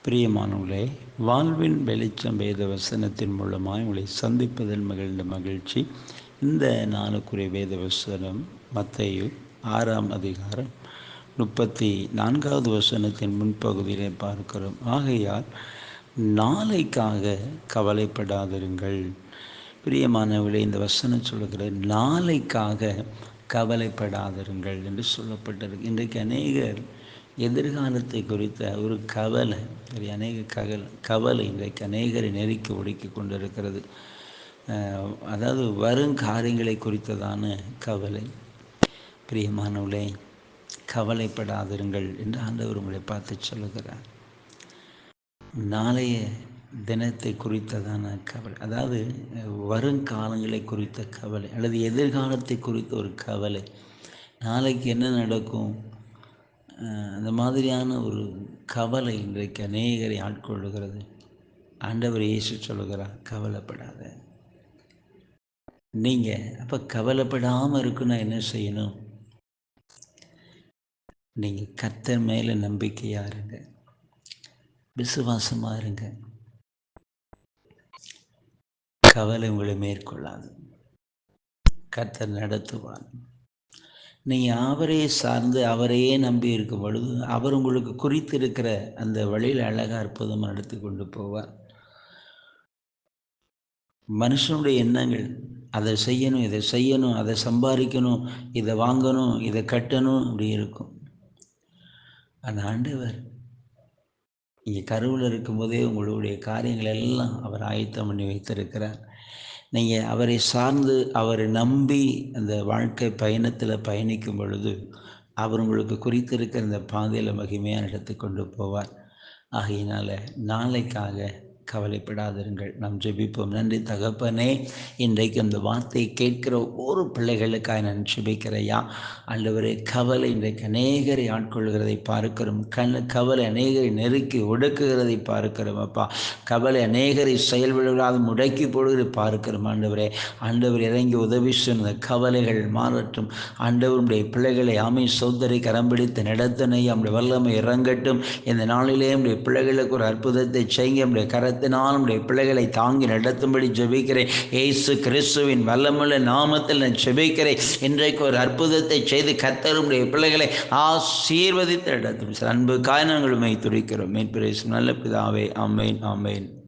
பிரியமானவர்களே, வாழ்வின் வெளிச்சம் வேத வசனத்தின் மூலமாய் உங்களை சந்திப்பதில் மகிழ்ந்த மகிழ்ச்சி. இந்த நாளுக்குரிய வேத வசனம் மத்தேயு 6ஆம் அதிகாரம் 34வது வசனத்தின் முன்பகுதியிலே பார்க்கிறோம். ஆகையால் நாளைக்காக கவலைப்படாதிருங்கள். பிரியமானவர்களே, இந்த வசனம் சொல்லுகிற நாளைக்காக கவலைப்படாதிருங்கள் என்று சொல்லப்பட்டிருக்கு. இன்றைக்கு அநேகர் எதிர்காலத்தை குறித்த ஒரு கவலை, அநேக கவலை இன்றைக்கு அநேகரை நெருக்கி ஒடுக்கி கொண்டிருக்கிறது. அதாவது வருங்காரியங்களை குறித்ததான கவலை. பிரியமானவர்களே, கவலைப்படாதிருங்கள் என்று ஆண்டவர் உங்களை பார்த்து சொல்லுகிறார். நாளைய தினத்தை குறித்ததான கவலை, அதாவது வருங்காலங்களை குறித்த கவலை அல்லது எதிர்காலத்தை குறித்த ஒரு கவலை. நாளைக்கு என்ன நடக்கும், அந்த மாதிரியான ஒரு கவலை இன்றைக்கு அநேகரை ஆட்கொள்ளுகிறது. ஆண்டவர் இயேசு சொல்லுகிறார், கவலைப்படாத. நீங்கள் அப்போ கவலைப்படாமல் இருக்குன்னா என்ன செய்யணும்? நீங்கள் கர்த்தர் மேலே நம்பிக்கையாக இருங்க, விசுவாசமாக இருங்க. கவலை உங்களை மேற்கொள்ளாது, கர்த்தர் நடத்துவார். நீங்கள் அவரையே சார்ந்து அவரையே நம்பி இருக்கும் பொழுது அவர் உங்களுக்கு குறித்திருக்கிற அந்த வழியில் அழகாக அற்புதமாக நடத்தி கொண்டு போவார். மனுஷனுடைய எண்ணங்கள், அதை செய்யணும், இதை செய்யணும், அதை சம்பாதிக்கணும், இதை வாங்கணும், இதை கட்டணும், அப்படி இருக்கும். ஆனால் ஆண்டவர் இங்கே கருவில் இருக்கும்போதே உங்களுடைய காரியங்கள் எல்லாம் அவர் ஆயத்தம் பண்ணி வைத்திருக்கிறார். நீங்கள் அவரை சார்ந்து அவரை நம்பி அந்த வாழ்க்கை பயணத்தில் பயணிக்கும் பொழுது அவர் உங்களுக்கு குறித்திருக்கிற இந்த பாதையில் மகிமையாக நடத்தி கொண்டு போவார். ஆகையினால் நாளைக்காக கவலைப்படாதிருங்கள். நாம் ஜெபிப்போம். நன்றி தகப்பனே, இன்றைக்கு அந்த வார்த்தையை கேட்கிற ஒவ்வொரு பிள்ளைகளுக்காக நான் ஜெபிக்கிறையா. ஆண்டவரே, கவலை இன்றைக்கு அநேகரை ஆட்கொள்கிறதை பார்க்கிறோம். கவலை அநேகரை நெருக்கி ஒடுக்குகிறதை பார்க்கிறோம். அப்பா, கவலை அநேகரை செயல்படாது முடக்கி போடுவதை பார்க்கிறோம். ஆண்டவர் இறங்கி உதவி சொன்ன கவலைகள் மாறட்டும். ஆண்டவருடைய பிள்ளைகளை ஆமை சோதரை கரம் பிடித்து நடத்தினை நம்முடைய வல்லமை இறங்கட்டும். இந்த நாளிலே நம்முடைய பிள்ளைகளுக்கு ஒரு அற்புதத்தை செய்ய நம்முடைய கரத்தினால் நம்முடைய பிள்ளைகளை தாங்கி நடத்தும்படி ஜெபிக்கிறேன். இயேசு கிறிஸ்துவின் வல்லமுள்ள நாமத்தில் நான் ஜெபிக்கிறேன். இன்றைக்கு ஒரு அற்புதத்தை செய்து கர்த்தருடைய பிள்ளைகளை ஆசீர்வதித்து நடத்தும். அன்புக்காக நாங்கள் உம்மை துதிக்கிறோம். மீட்பர் இயேசு நல்ல பிதாவே, ஆமென், ஆமென்.